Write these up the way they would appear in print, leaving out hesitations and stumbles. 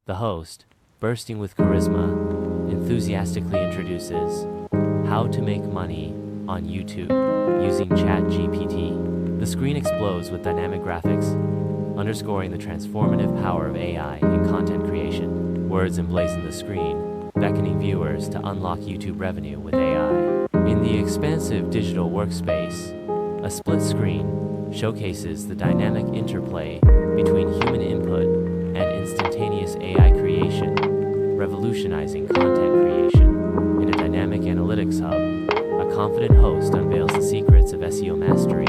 The host, bursting with charisma, enthusiastically introduces how to make money on YouTube using ChatGPT. The screen explodes with dynamic graphics, underscoring the transformative power of AI in content creation. Words emblazon the screen, beckoning viewers to unlock YouTube revenue with AI. In the expansive digital workspace, a split screen showcases the dynamic interplay between human input and instantaneous AI creation, revolutionizing content creation. In a dynamic analytics hub, a confident host unveils the secrets of SEO mastery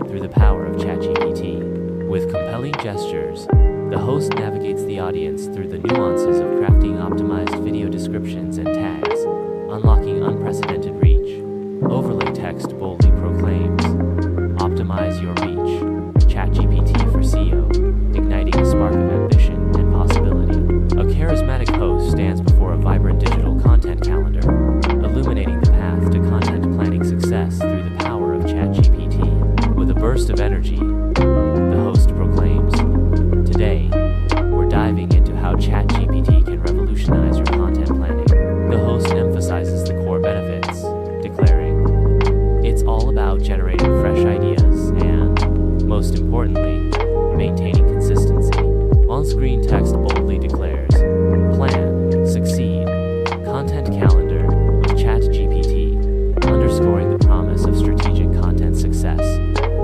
through the power of ChatGPT. With compelling gestures, the host navigates the audience through the nuances of crafting optimized video descriptions and tags, unlocking unprecedented reach. Overlay text boldly proclaims, "Optimize your reach, ChatGPT for SEO," igniting a spark of ambition and possibility. A charismatic host stands before a vibrant digital content calendar, illuminating the path to content planning success through the power of ChatGPT. With a burst of energy, the host proclaims, "Today, we're diving into how ChatGPT can revolutionize your content planning." The host emphasizes the core benefits, declaring, "It's all about generating fresh ideas and, most importantly, maintaining consistency." On-screen text boldly declares, "Plan, succeed, content calendar with ChatGPT," underscoring the promise of strategic content success.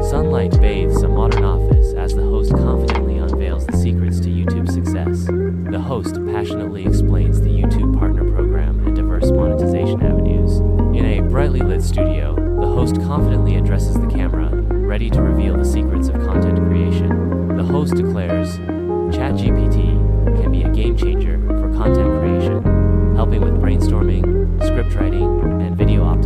Sunlight bathes a modern office as the host confidently unveils the secrets to YouTube success. The host passionately explains the YouTube Partner Program and diverse monetization avenues. In a brightly lit studio, the host confidently addresses the camera, ready to reveal the secrets of content creation. The host declares, "ChatGPT can be a game changer for content creation, helping with brainstorming, script writing, and video operations."